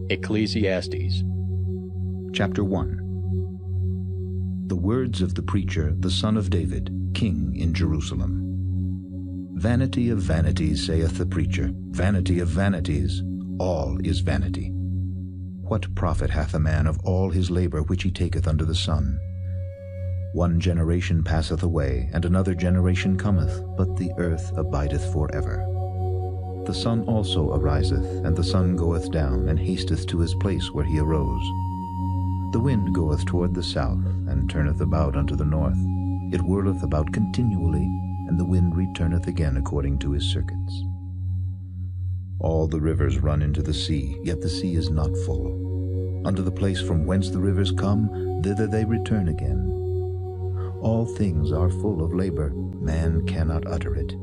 Ecclesiastes. Chapter 1. The words of the preacher, the son of David, king in Jerusalem. Vanity of vanities, saith the preacher, vanity of vanities, all is vanity. What profit hath a man of all his labor which he taketh under the sun? One generation passeth away, and another generation cometh, but the earth abideth forever. The sun also ariseth, and the sun goeth down, and hasteth to his place where he arose. The wind goeth toward the south, and turneth about unto the north. It whirleth about continually, and the wind returneth again according to his circuits. All the rivers run into the sea, yet the sea is not full. Unto the place from whence the rivers come, thither they return again. All things are full of labor, man cannot utter it.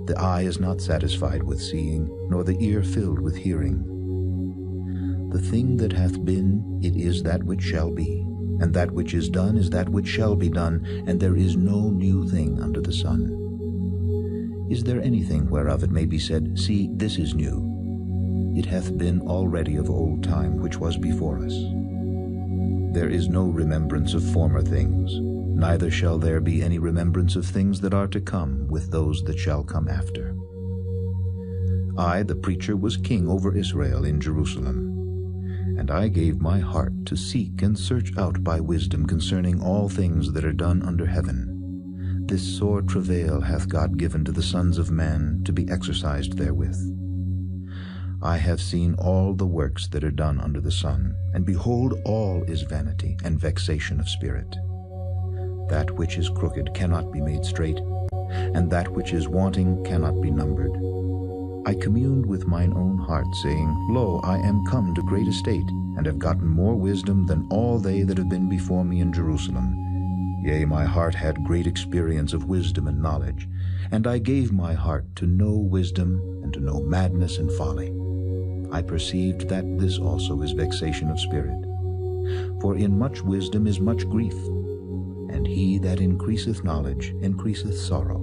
The eye is not satisfied with seeing, nor the ear filled with hearing. The thing that hath been, it is that which shall be, and that which is done is that which shall be done, and there is no new thing under the sun. Is there anything whereof it may be said, See, this is new? It hath been already of old time which was before us. There is no remembrance of former things, neither shall there be any remembrance of things that are to come with those that shall come after. I, the preacher, was king over Israel in Jerusalem. And I gave my heart to seek and search out by wisdom concerning all things that are done under heaven. This sore travail hath God given to the sons of man to be exercised therewith. I have seen all the works that are done under the sun, and behold, all is vanity and vexation of spirit. That which is crooked cannot be made straight, and that which is wanting cannot be numbered. I communed with mine own heart, saying, Lo, I am come to great estate, and have gotten more wisdom than all they that have been before me in Jerusalem. Yea, my heart had great experience of wisdom and knowledge, and I gave my heart to know wisdom and to know madness and folly. I perceived that this also is vexation of spirit. For in much wisdom is much grief, and he that increaseth knowledge increaseth sorrow.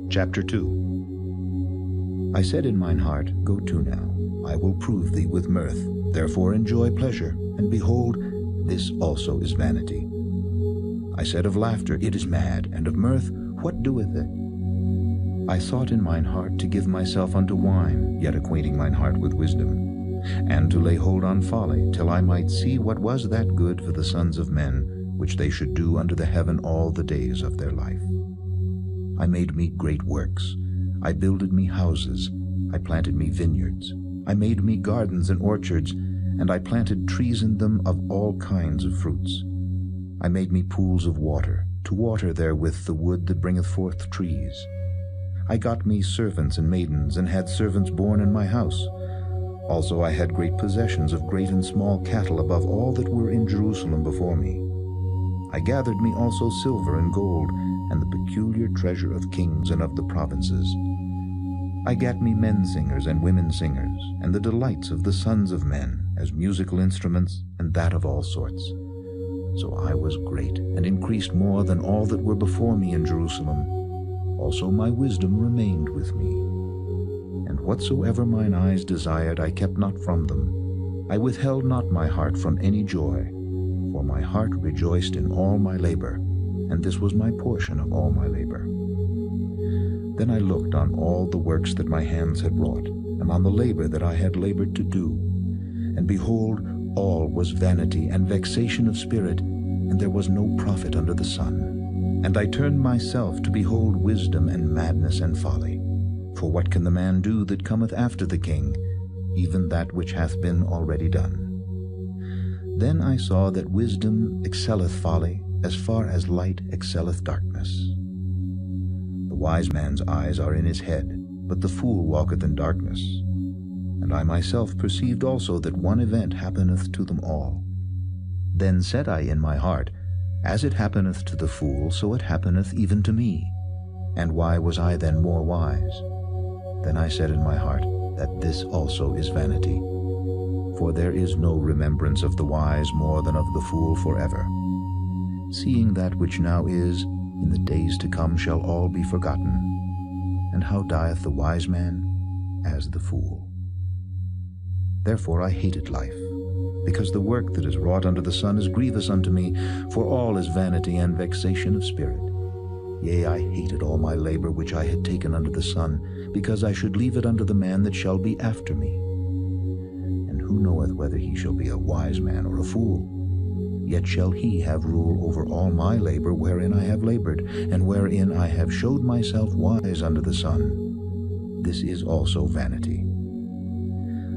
Chapter 2. I said in mine heart, Go to now, I will prove thee with mirth, therefore enjoy pleasure, and behold, this also is vanity. I said of laughter, It is mad, and of mirth, what doeth it? I sought in mine heart to give myself unto wine, yet acquainting mine heart with wisdom, and to lay hold on folly, till I might see what was that good for the sons of men, which they should do under the heaven all the days of their life. I made me great works. I builded me houses. I planted me vineyards. I made me gardens and orchards, and I planted trees in them of all kinds of fruits. I made me pools of water, to water therewith the wood that bringeth forth trees. I got me servants and maidens, and had servants born in my house. Also I had great possessions of great and small cattle above all that were in Jerusalem before me. I gathered me also silver and gold, and the peculiar treasure of kings and of the provinces. I gat me men singers and women singers, and the delights of the sons of men, as musical instruments, and that of all sorts. So I was great, and increased more than all that were before me in Jerusalem. Also my wisdom remained with me. And whatsoever mine eyes desired I kept not from them. I withheld not my heart from any joy, for my heart rejoiced in all my labor, and this was my portion of all my labor. Then I looked on all the works that my hands had wrought, and on the labor that I had labored to do. And behold, all was vanity and vexation of spirit, and there was no profit under the sun. And I turned myself to behold wisdom and madness and folly. For what can the man do that cometh after the king, even that which hath been already done? Then I saw that wisdom excelleth folly, as far as light excelleth darkness. The wise man's eyes are in his head, but the fool walketh in darkness. And I myself perceived also that one event happeneth to them all. Then said I in my heart, As it happeneth to the fool, so it happeneth even to me. And why was I then more wise? Then I said in my heart, That this also is vanity. For there is no remembrance of the wise more than of the fool forever. Seeing that which now is, in the days to come shall all be forgotten. And how dieth the wise man? As the fool. Therefore I hated life, because the work that is wrought under the sun is grievous unto me, for all is vanity and vexation of spirit. Yea, I hated all my labor which I had taken under the sun, because I should leave it unto the man that shall be after me. And who knoweth whether he shall be a wise man or a fool? Yet shall he have rule over all my labor wherein I have labored, and wherein I have showed myself wise under the sun. This is also vanity.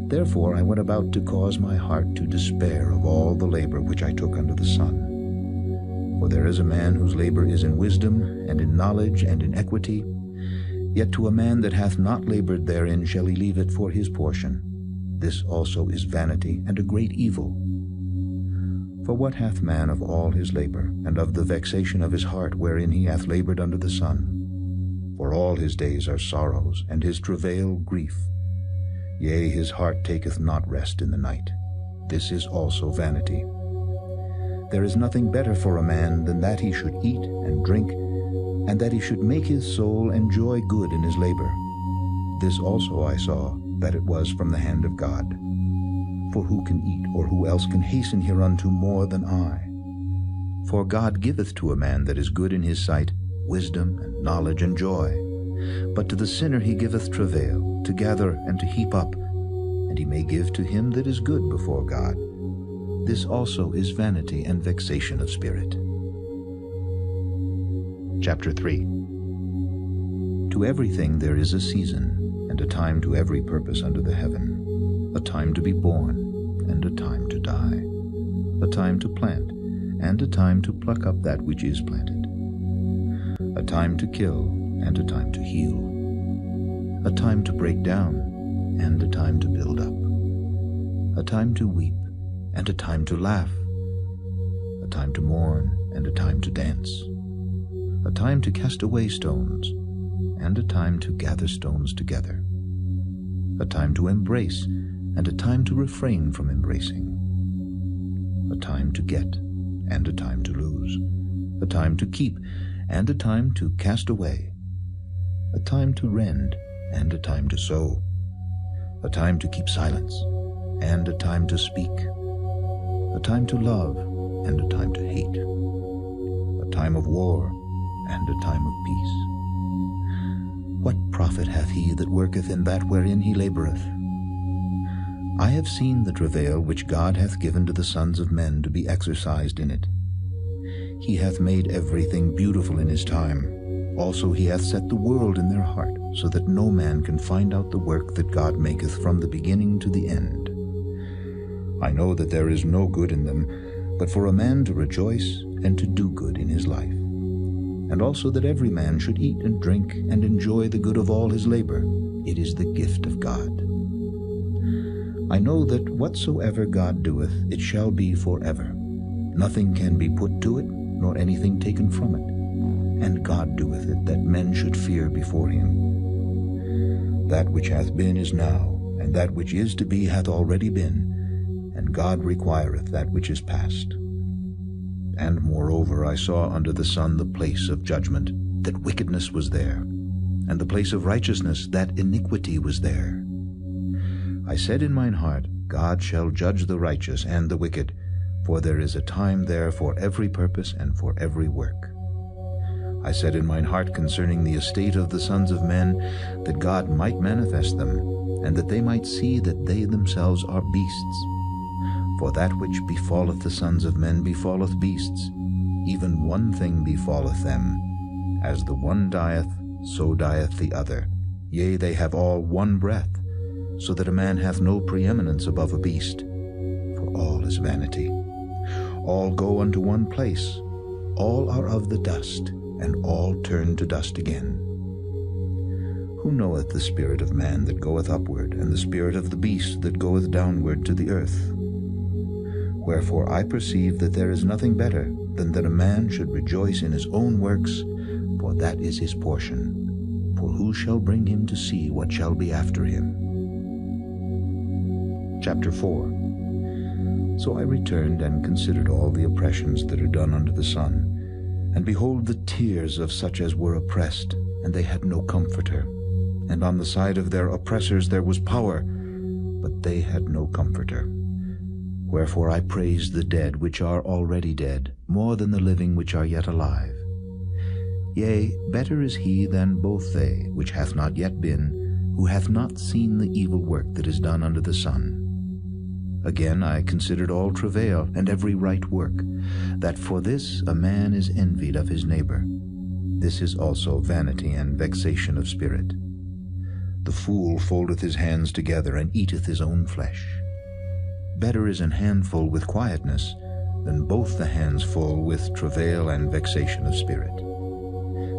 Therefore I went about to cause my heart to despair of all the labor which I took under the sun. For there is a man whose labor is in wisdom, and in knowledge, and in equity. Yet to a man that hath not labored therein shall he leave it for his portion. This also is vanity, and a great evil. For what hath man of all his labor, and of the vexation of his heart wherein he hath labored under the sun? For all his days are sorrows, and his travail grief. Yea, his heart taketh not rest in the night. This is also vanity. There is nothing better for a man than that he should eat and drink, and that he should make his soul enjoy good in his labor. This also I saw, that it was from the hand of God. For who can eat, or who else can hasten hereunto more than I? For God giveth to a man that is good in his sight wisdom and knowledge and joy. But to the sinner he giveth travail, to gather and to heap up, and he may give to him that is good before God. This also is vanity and vexation of spirit. Chapter 3. To everything there is a season, and a time to every purpose under the heaven, a time to be born, and a time to die, a time to plant, and a time to pluck up that which is planted, a time to kill, and a time to heal, a time to break down, and a time to build up, a time to weep, and a time to laugh, a time to mourn, and a time to dance, a time to cast away stones, and a time to gather stones together, a time to embrace, and a time to refrain from embracing, a time to get, and a time to lose, a time to keep, and a time to cast away, a time to rend, and a time to sow, a time to keep silence, and a time to speak, a time to love, and a time to hate, a time of war, and a time of peace. What profit hath he that worketh in that wherein he laboureth? I have seen the travail which God hath given to the sons of men to be exercised in it. He hath made everything beautiful in his time. Also he hath set the world in their heart, so that no man can find out the work that God maketh from the beginning to the end. I know that there is no good in them, but for a man to rejoice and to do good in his life, and also that every man should eat and drink and enjoy the good of all his labor. It is the gift of God. I know that whatsoever God doeth, it shall be forever. Nothing can be put to it, nor anything taken from it. And God doeth it, that men should fear before him. That which hath been is now, and that which is to be hath already been, and God requireth that which is past. And moreover I saw under the sun the place of judgment, that wickedness was there, and the place of righteousness, that iniquity was there. I said in mine heart, God shall judge the righteous and the wicked, for there is a time there for every purpose and for every work. I said in mine heart concerning the estate of the sons of men, that God might manifest them, and that they might see that they themselves are beasts. For that which befalleth the sons of men befalleth beasts, even one thing befalleth them. As the one dieth, so dieth the other. Yea, they have all one breath, so that a man hath no preeminence above a beast. For all is vanity. All go unto one place. All are of the dust, and all turn to dust again. Who knoweth the spirit of man that goeth upward, and the spirit of the beast that goeth downward to the earth? Wherefore I perceive that there is nothing better than that a man should rejoice in his own works, for that is his portion. For who shall bring him to see what shall be after him? Chapter 4. So I returned and considered all the oppressions that are done under the sun, and behold the tears of such as were oppressed, and they had no comforter. And on the side of their oppressors there was power, but they had no comforter. Wherefore I praise the dead which are already dead, more than the living which are yet alive. Yea, better is he than both they, which hath not yet been, who hath not seen the evil work that is done under the sun. Again I considered all travail and every right work, that for this a man is envied of his neighbor. This is also vanity and vexation of spirit. The fool foldeth his hands together, and eateth his own flesh. Better is an handful with quietness, than both the hands full with travail and vexation of spirit.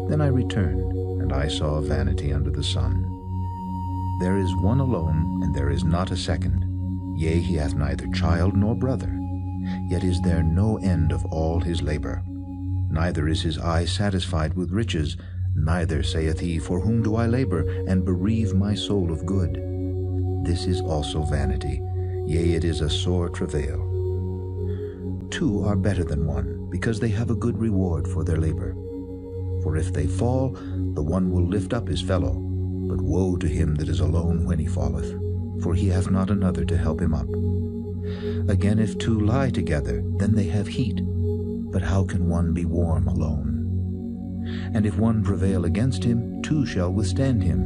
Then I returned, and I saw vanity under the sun. There is one alone, and there is not a second. Yea, he hath neither child nor brother. Yet is there no end of all his labor. Neither is his eye satisfied with riches, neither saith he, For whom do I labor, and bereave my soul of good? This is also vanity, yea, it is a sore travail. Two are better than one, because they have a good reward for their labor. For if they fall, the one will lift up his fellow, but woe to him that is alone when he falleth, for he hath not another to help him up. Again, if two lie together, then they have heat, but how can one be warm alone? And if one prevail against him, two shall withstand him,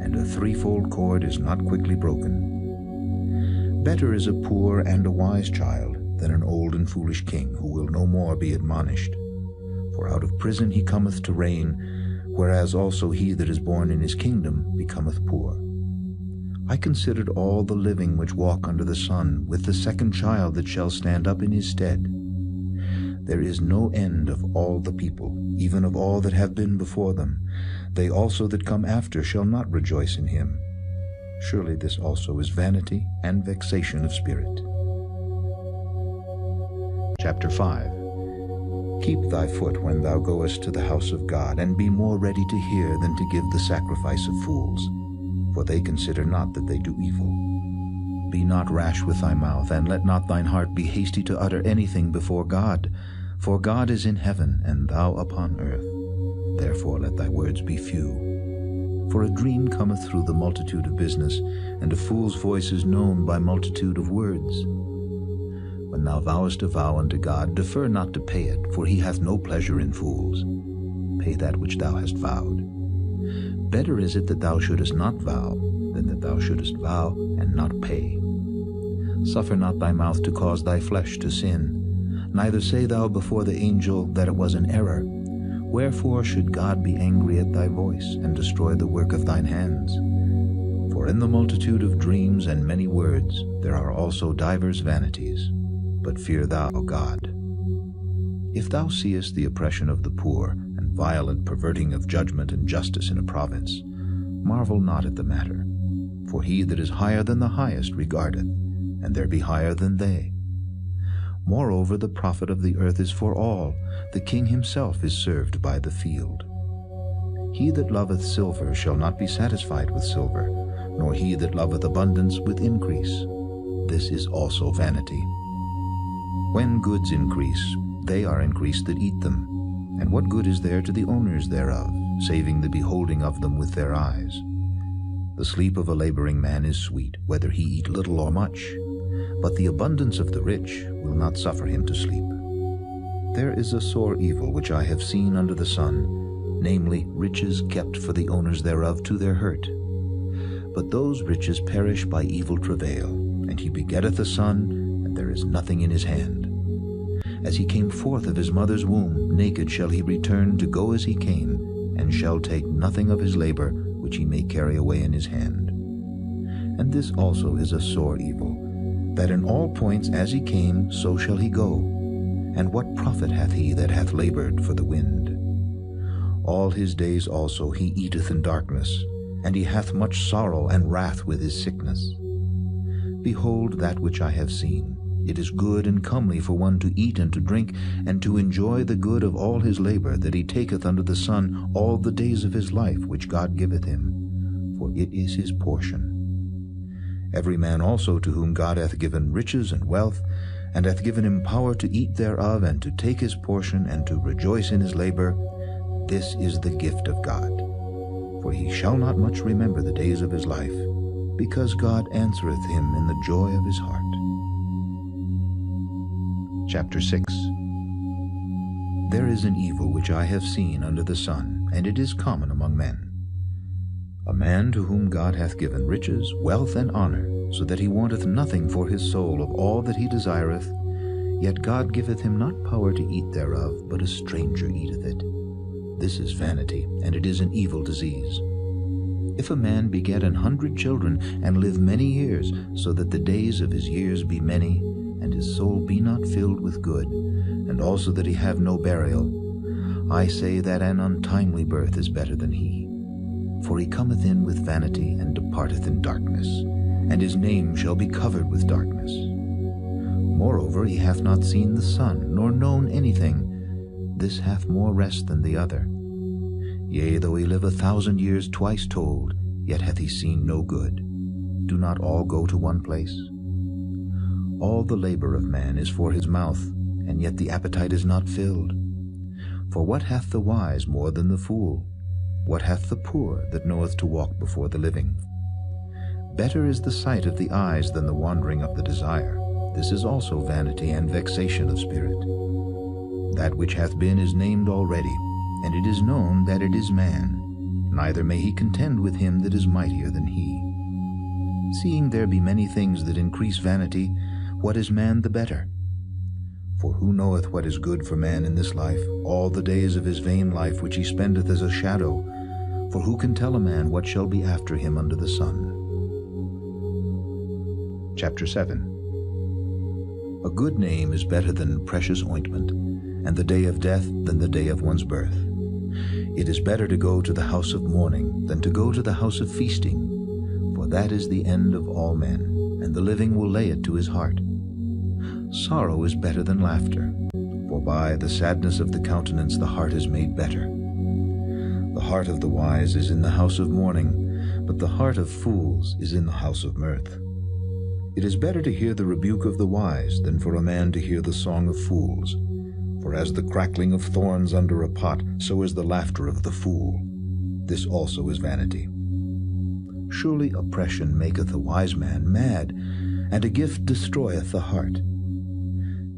and a threefold cord is not quickly broken. Better is a poor and a wise child than an old and foolish king, who will no more be admonished. For out of prison he cometh to reign, whereas also he that is born in his kingdom becometh poor. I considered all the living which walk under the sun, with the second child that shall stand up in his stead. There is no end of all the people, even of all that have been before them. They also that come after shall not rejoice in him. Surely this also is vanity and vexation of spirit. Chapter 5. Keep thy foot when thou goest to the house of God, and be more ready to hear than to give the sacrifice of fools, for they consider not that they do evil. Be not rash with thy mouth, and let not thine heart be hasty to utter anything before God. For God is in heaven, and thou upon earth. Therefore let thy words be few. For a dream cometh through the multitude of business, and a fool's voice is known by multitude of words. When thou vowest a vow unto God, defer not to pay it, for he hath no pleasure in fools. Pay that which thou hast vowed. Better is it that thou shouldest not vow, than that thou shouldest vow and not pay. Suffer not thy mouth to cause thy flesh to sin, neither say thou before the angel that it was an error. Wherefore should God be angry at thy voice, and destroy the work of thine hands? For in the multitude of dreams and many words there are also divers vanities. But fear thou God. If thou seest the oppression of the poor, and violent perverting of judgment and justice in a province, marvel not at the matter. For he that is higher than the highest regardeth, and there be higher than they. Moreover, the profit of the earth is for all. The king himself is served by the field. He that loveth silver shall not be satisfied with silver, nor he that loveth abundance with increase. This is also vanity. When goods increase, they are increased that eat them. And what good is there to the owners thereof, saving the beholding of them with their eyes? The sleep of a laboring man is sweet, whether he eat little or much, but the abundance of the rich will not suffer him to sleep. There is a sore evil which I have seen under the sun, namely riches kept for the owners thereof to their hurt. But those riches perish by evil travail, and he begetteth a son, and there is nothing in his hand. As he came forth of his mother's womb, naked shall he return to go as he came, and shall take nothing of his labor which he may carry away in his hand. And this also is a sore evil, that in all points as he came, so shall he go. And what profit hath he that hath labored for the wind? All his days also he eateth in darkness, and he hath much sorrow and wrath with his sickness. Behold that which I have seen. It is good and comely for one to eat and to drink, and to enjoy the good of all his labor that he taketh under the sun all the days of his life which God giveth him, for it is his portion. Every man also to whom God hath given riches and wealth, and hath given him power to eat thereof, and to take his portion, and to rejoice in his labor, this is the gift of God. For he shall not much remember the days of his life, because God answereth him in the joy of his heart. Chapter 6. There is an evil which I have seen under the sun, and it is common among men. A man to whom God hath given riches, wealth, and honor, so that he wanteth nothing for his soul of all that he desireth, yet God giveth him not power to eat thereof, but a stranger eateth it. This is vanity, and it is an evil disease. If a man beget 100 children, and live many years, so that the days of his years be many, and his soul be not filled with good, and also that he have no burial, I say that an untimely birth is better than he. For he cometh in with vanity, and departeth in darkness, and his name shall be covered with darkness. Moreover, he hath not seen the sun, nor known anything. This hath more rest than the other. Yea, though he live 1,000 years twice told, yet hath he seen no good. Do not all go to one place? All the labor of man is for his mouth, and yet the appetite is not filled. For what hath the wise more than the fool? What hath the poor that knoweth to walk before the living? Better is the sight of the eyes than the wandering of the desire. This is also vanity and vexation of spirit. That which hath been is named already, and it is known that it is man. Neither may he contend with him that is mightier than he. Seeing there be many things that increase vanity, what is man the better? For who knoweth what is good for man in this life, all the days of his vain life which he spendeth as a shadow? For who can tell a man what shall be after him under the sun? Chapter 7. A good name is better than precious ointment, and the day of death than the day of one's birth. It is better to go to the house of mourning than to go to the house of feasting, for that is the end of all men, and the living will lay it to his heart. Sorrow is better than laughter, for by the sadness of the countenance the heart is made better. The heart of the wise is in the house of mourning, but the heart of fools is in the house of mirth. It is better to hear the rebuke of the wise than for a man to hear the song of fools. For as the crackling of thorns under a pot, so is the laughter of the fool. This also is vanity. Surely oppression maketh a wise man mad, and a gift destroyeth the heart.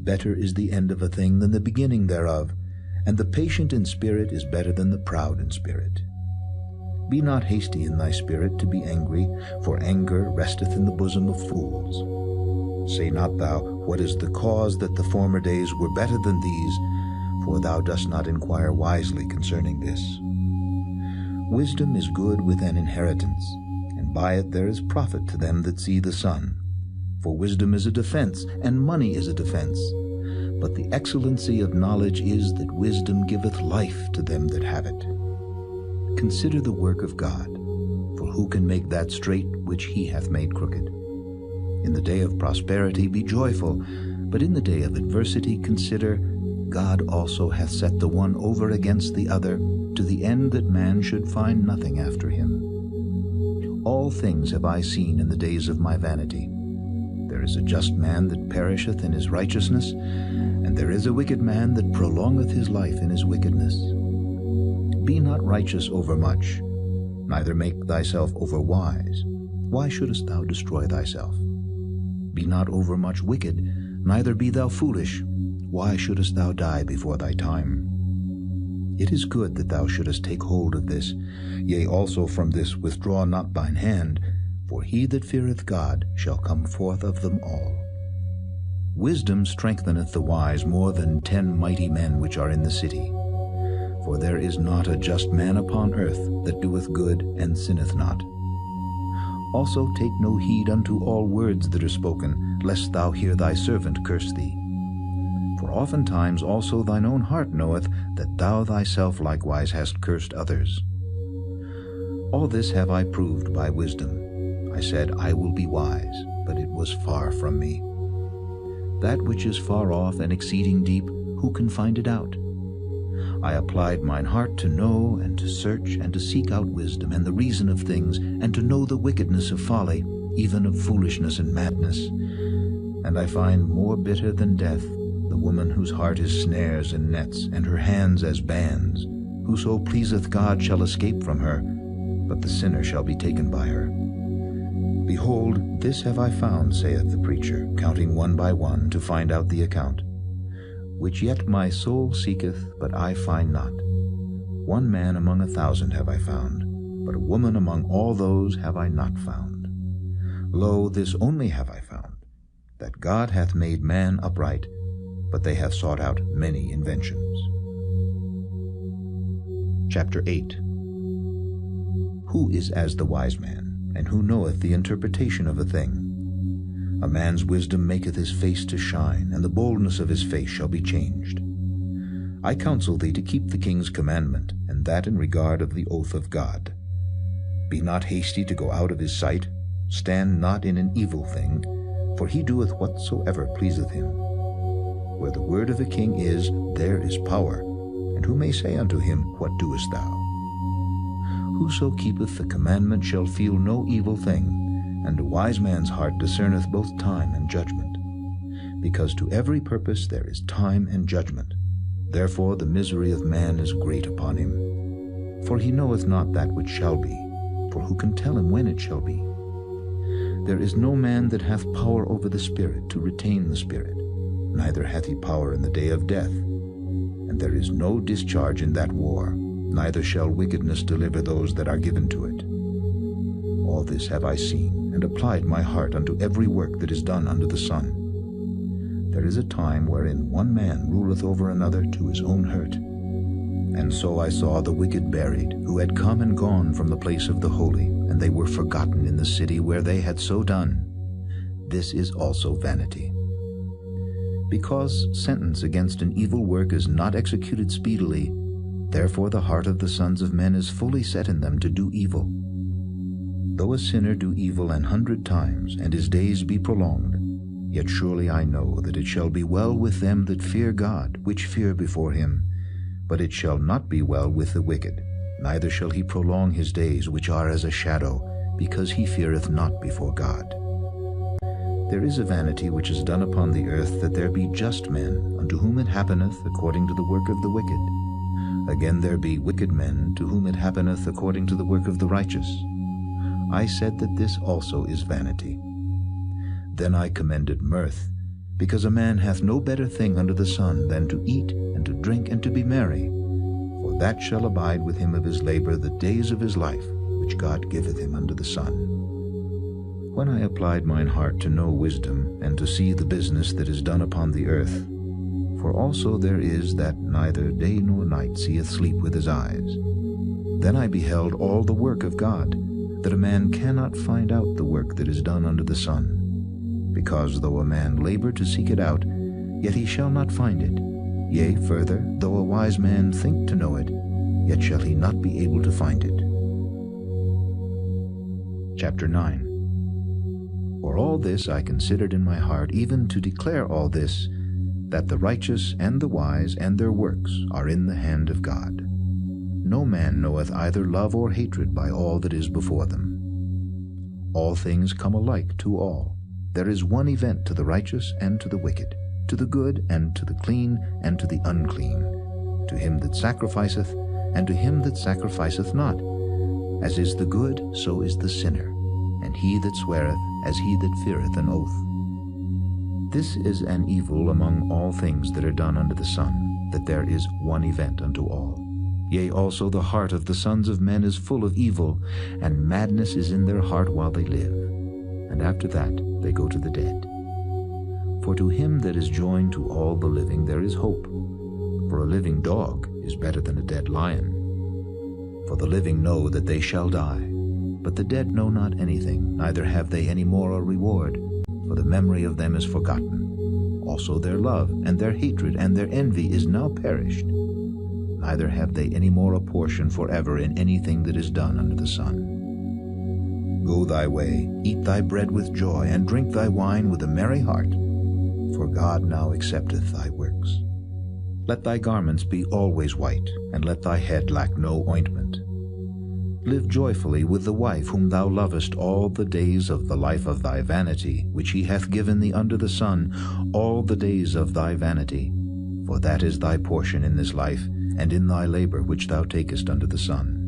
Better is the end of a thing than the beginning thereof, and the patient in spirit is better than the proud in spirit. Be not hasty in thy spirit to be angry, for anger resteth in the bosom of fools. Say not thou, what is the cause that the former days were better than these? For thou dost not inquire wisely concerning this. Wisdom is good with an inheritance, and by it there is profit to them that see the sun. For wisdom is a defense, and money is a defense. But the excellency of knowledge is that wisdom giveth life to them that have it. Consider the work of God, for who can make that straight which he hath made crooked? In the day of prosperity be joyful, but in the day of adversity consider, God also hath set the one over against the other, to the end that man should find nothing after him. All things have I seen in the days of my vanity. There is a just man that perisheth in his righteousness, and there is a wicked man that prolongeth his life in his wickedness. Be not righteous overmuch, neither make thyself overwise. Why shouldest thou destroy thyself? Be not overmuch wicked, neither be thou foolish. Why shouldest thou die before thy time? It is good that thou shouldest take hold of this, yea, also from this withdraw not thine hand, for he that feareth God shall come forth of them all. Wisdom strengtheneth the wise more than 10 mighty men which are in the city. For there is not a just man upon earth that doeth good and sinneth not. Also take no heed unto all words that are spoken, lest thou hear thy servant curse thee. For oftentimes also thine own heart knoweth that thou thyself likewise hast cursed others. All this have I proved by wisdom. I said, I will be wise, but it was far from me. That which is far off and exceeding deep, who can find it out? I applied mine heart to know and to search and to seek out wisdom and the reason of things, and to know the wickedness of folly, even of foolishness and madness. And I find more bitter than death the woman whose heart is snares and nets, and her hands as bands. Whoso pleaseth God shall escape from her, but the sinner shall be taken by her. Behold, this have I found, saith the preacher, counting one by one to find out the account, which yet my soul seeketh, but I find not. One man among 1,000 have I found, but a woman among all those have I not found. Lo, this only have I found, that God hath made man upright, but they have sought out many inventions. Chapter 8. Who is as the wise man, and who knoweth the interpretation of a thing? A man's wisdom maketh his face to shine, and the boldness of his face shall be changed. I counsel thee to keep the king's commandment, and that in regard of the oath of God. Be not hasty to go out of his sight, stand not in an evil thing, for he doeth whatsoever pleaseth him. Where the word of a king is, there is power, and who may say unto him, What doest thou? Whoso keepeth the commandment shall feel no evil thing, and a wise man's heart discerneth both time and judgment. Because to every purpose there is time and judgment. Therefore the misery of man is great upon him. For he knoweth not that which shall be, for who can tell him when it shall be? There is no man that hath power over the Spirit to retain the Spirit, neither hath he power in the day of death. And there is no discharge in that war, neither shall wickedness deliver those that are given to it. All this have I seen, and applied my heart unto every work that is done under the sun. There is a time wherein one man ruleth over another to his own hurt. And so I saw the wicked buried, who had come and gone from the place of the holy, and they were forgotten in the city where they had so done. This is also vanity. Because sentence against an evil work is not executed speedily, therefore the heart of the sons of men is fully set in them to do evil. Though a sinner do evil 100 times, and his days be prolonged, yet surely I know that it shall be well with them that fear God, which fear before him. But it shall not be well with the wicked, neither shall he prolong his days, which are as a shadow, because he feareth not before God. There is a vanity which is done upon the earth, that there be just men, unto whom it happeneth according to the work of the wicked. Again there be wicked men, to whom it happeneth according to the work of the righteous. I said that this also is vanity. Then I commended mirth, because a man hath no better thing under the sun than to eat, and to drink, and to be merry, for that shall abide with him of his labor the days of his life, which God giveth him under the sun. When I applied mine heart to know wisdom, and to see the business that is done upon the earth, for also there is that neither day nor night seeth sleep with his eyes, then I beheld all the work of God, that a man cannot find out the work that is done under the sun. Because though a man labor to seek it out, yet he shall not find it. Yea, further, though a wise man think to know it, yet shall he not be able to find it. Chapter 9. For all this I considered in my heart, even to declare all this, that the righteous and the wise and their works are in the hand of God. No man knoweth either love or hatred by all that is before them. All things come alike to all. There is one event to the righteous and to the wicked, to the good and to the clean and to the unclean, to him that sacrificeth and to him that sacrificeth not. As is the good, so is the sinner, and he that sweareth, as he that feareth an oath. This is an evil among all things that are done under the sun, that there is one event unto all. Yea, also the heart of the sons of men is full of evil, and madness is in their heart while they live. And after that they go to the dead. For to him that is joined to all the living there is hope. For a living dog is better than a dead lion. For the living know that they shall die, but the dead know not anything, neither have they any more a reward, for the memory of them is forgotten. Also their love, and their hatred, and their envy is now perished. Neither have they any more a portion forever in anything that is done under the sun. Go thy way, eat thy bread with joy, and drink thy wine with a merry heart, for God now accepteth thy works. Let thy garments be always white, and let thy head lack no ointment. Live joyfully with the wife whom thou lovest all the days of the life of thy vanity, which he hath given thee under the sun, all the days of thy vanity. For that is thy portion in this life, and in thy labor which thou takest under the sun.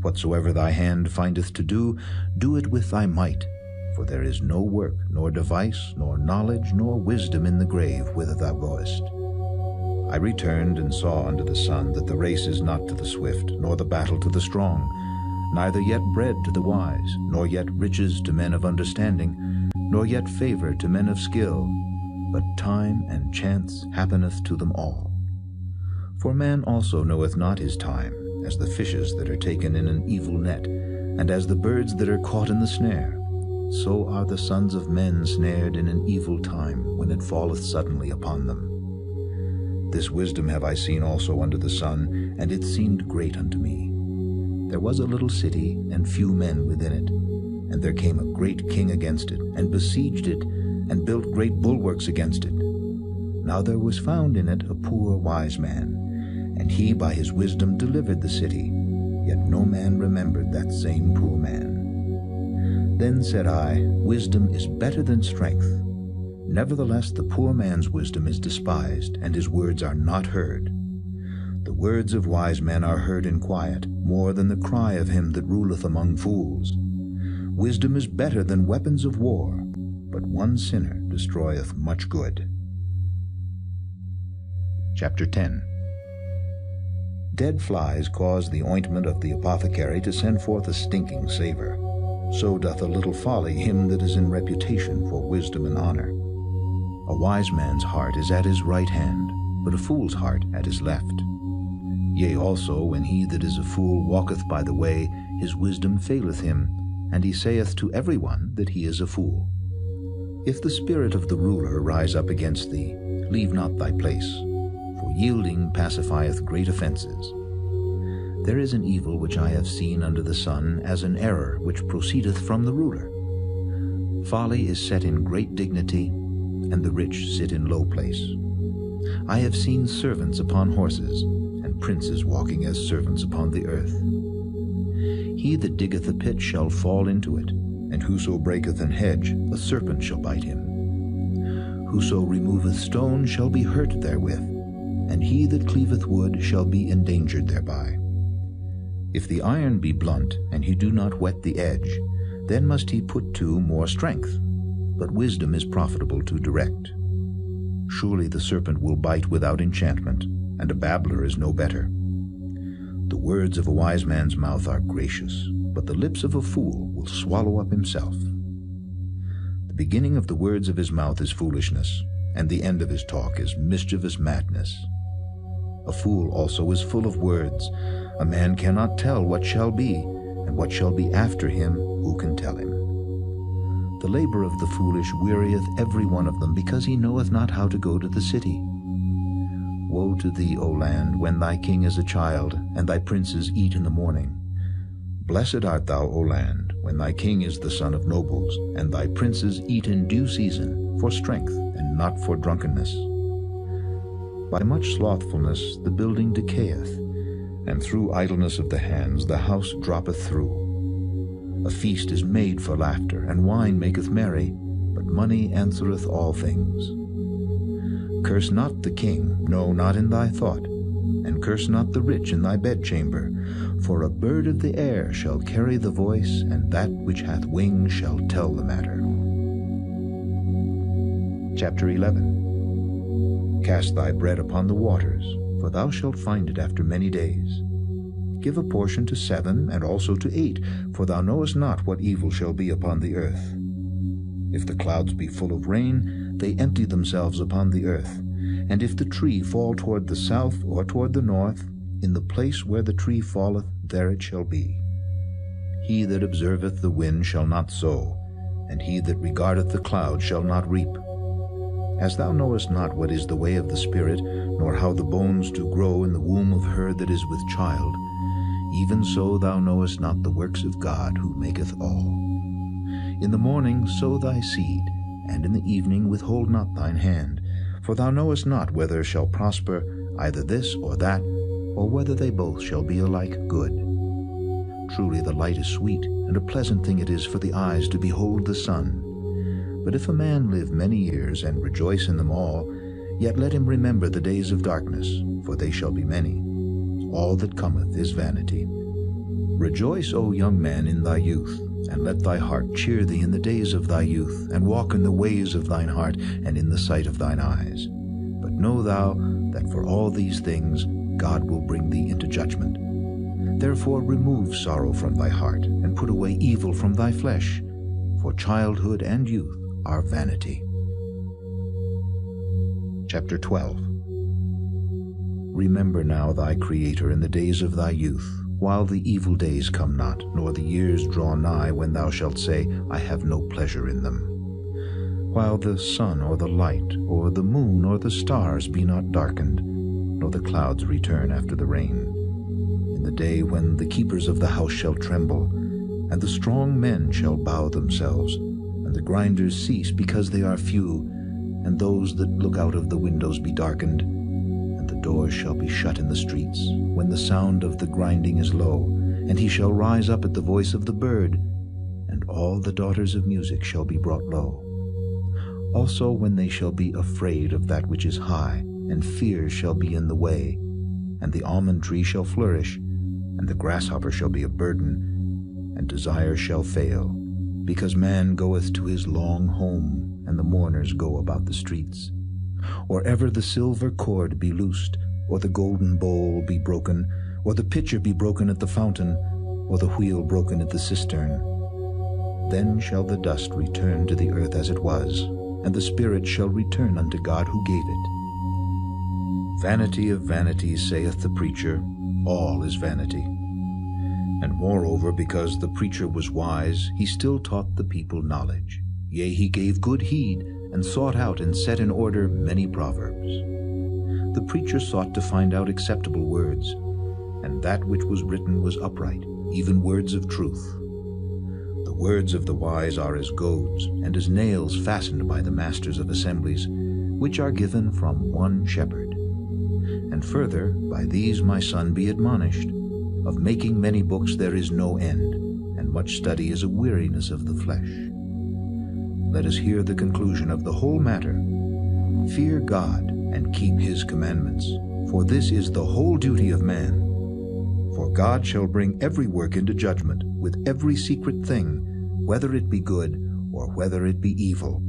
Whatsoever thy hand findeth to do, do it with thy might. For there is no work, nor device, nor knowledge, nor wisdom in the grave whither thou goest. I returned and saw under the sun that the race is not to the swift, nor the battle to the strong, neither yet bread to the wise, nor yet riches to men of understanding, nor yet favor to men of skill, but time and chance happeneth to them all. For man also knoweth not his time, as the fishes that are taken in an evil net, and as the birds that are caught in the snare. So are the sons of men snared in an evil time, when it falleth suddenly upon them. This wisdom have I seen also under the sun, and it seemed great unto me. There was a little city, and few men within it. And there came a great king against it, and besieged it, and built great bulwarks against it. Now there was found in it a poor wise man, and he by his wisdom delivered the city, yet no man remembered that same poor man. Then said I, Wisdom is better than strength. Nevertheless the poor man's wisdom is despised, and his words are not heard. The words of wise men are heard in quiet, more than the cry of him that ruleth among fools. Wisdom is better than weapons of war, but one sinner destroyeth much good. Chapter 10. Dead flies cause the ointment of the apothecary to send forth a stinking savour. So doth a little folly him that is in reputation for wisdom and honour. A wise man's heart is at his right hand, but a fool's heart at his left. Yea, also, when he that is a fool walketh by the way, his wisdom faileth him, and he saith to every one that he is a fool. If the spirit of the ruler rise up against thee, leave not thy place, for yielding pacifieth great offences. There is an evil which I have seen under the sun, as an error which proceedeth from the ruler. Folly is set in great dignity, and the rich sit in low place. I have seen servants upon horses, and princes walking as servants upon the earth. He that diggeth a pit shall fall into it, and whoso breaketh an hedge, a serpent shall bite him. Whoso removeth stone shall be hurt therewith, and he that cleaveth wood shall be endangered thereby. If the iron be blunt, and he do not whet the edge, then must he put to more strength, but wisdom is profitable to direct. Surely the serpent will bite without enchantment, and a babbler is no better. The words of a wise man's mouth are gracious, but the lips of a fool will swallow up himself. The beginning of the words of his mouth is foolishness, and the end of his talk is mischievous madness. A fool also is full of words. A man cannot tell what shall be, and what shall be after him, who can tell him? The labor of the foolish wearieth every one of them, because he knoweth not how to go to the city. Woe to thee, O land, when thy king is a child, and thy princes eat in the morning. Blessed art thou, O land, when thy king is the son of nobles, and thy princes eat in due season, for strength, and not for drunkenness. By much slothfulness the building decayeth, and through idleness of the hands the house droppeth through. A feast is made for laughter, and wine maketh merry, but money answereth all things. Curse not the king, no, not in thy thought, and curse not the rich in thy bedchamber, for a bird of the air shall carry the voice, and that which hath wings shall tell the matter. Chapter 11. Cast thy bread upon the waters, for thou shalt find it after many days. Give a portion to 7, and also to 8, for thou knowest not what evil shall be upon the earth. If the clouds be full of rain, they empty themselves upon the earth. And if the tree fall toward the south or toward the north, in the place where the tree falleth, there it shall be. He that observeth the wind shall not sow, and he that regardeth the clouds shall not reap. As thou knowest not what is the way of the Spirit, nor how the bones do grow in the womb of her that is with child, even so thou knowest not the works of God, who maketh all. In the morning sow thy seed, and in the evening withhold not thine hand, for thou knowest not whether shall prosper either this or that, or whether they both shall be alike good. Truly the light is sweet, and a pleasant thing it is for the eyes to behold the sun. But if a man live many years, and rejoice in them all, yet let him remember the days of darkness, for they shall be many. All that cometh is vanity. Rejoice, O young man, in thy youth, and let thy heart cheer thee in the days of thy youth, and walk in the ways of thine heart, and in the sight of thine eyes. But know thou that for all these things God will bring thee into judgment. Therefore remove sorrow from thy heart, and put away evil from thy flesh, for childhood and youth are vanity. Chapter 12. Remember now thy Creator in the days of thy youth, while the evil days come not, nor the years draw nigh, when thou shalt say, I have no pleasure in them. While the sun or the light, or the moon or the stars be not darkened, nor the clouds return after the rain. In the day when the keepers of the house shall tremble, and the strong men shall bow themselves, and the grinders cease because they are few, and those that look out of the windows be darkened, and the doors shall be shut in the streets, when the sound of the grinding is low, and he shall rise up at the voice of the bird, and all the daughters of music shall be brought low. Also when they shall be afraid of that which is high, and fear shall be in the way, and the almond tree shall flourish, and the grasshopper shall be a burden, and desire shall fail, because man goeth to his long home, and the mourners go about the streets. Or ever the silver cord be loosed, or the golden bowl be broken, or the pitcher be broken at the fountain, or the wheel broken at the cistern. Then shall the dust return to the earth as it was, and the spirit shall return unto God who gave it. Vanity of vanities, saith the preacher, all is vanity. And moreover, because the preacher was wise, he still taught the people knowledge. Yea, he gave good heed, and sought out and set in order many proverbs. The preacher sought to find out acceptable words, and that which was written was upright, even words of truth. The words of the wise are as goads, and as nails fastened by the masters of assemblies, which are given from one shepherd. And further, by these, my son, be admonished. Of making many books there is no end, and much study is a weariness of the flesh. Let us hear the conclusion of the whole matter. Fear God, and keep his commandments, for this is the whole duty of man. For God shall bring every work into judgment, with every secret thing, whether it be good or whether it be evil.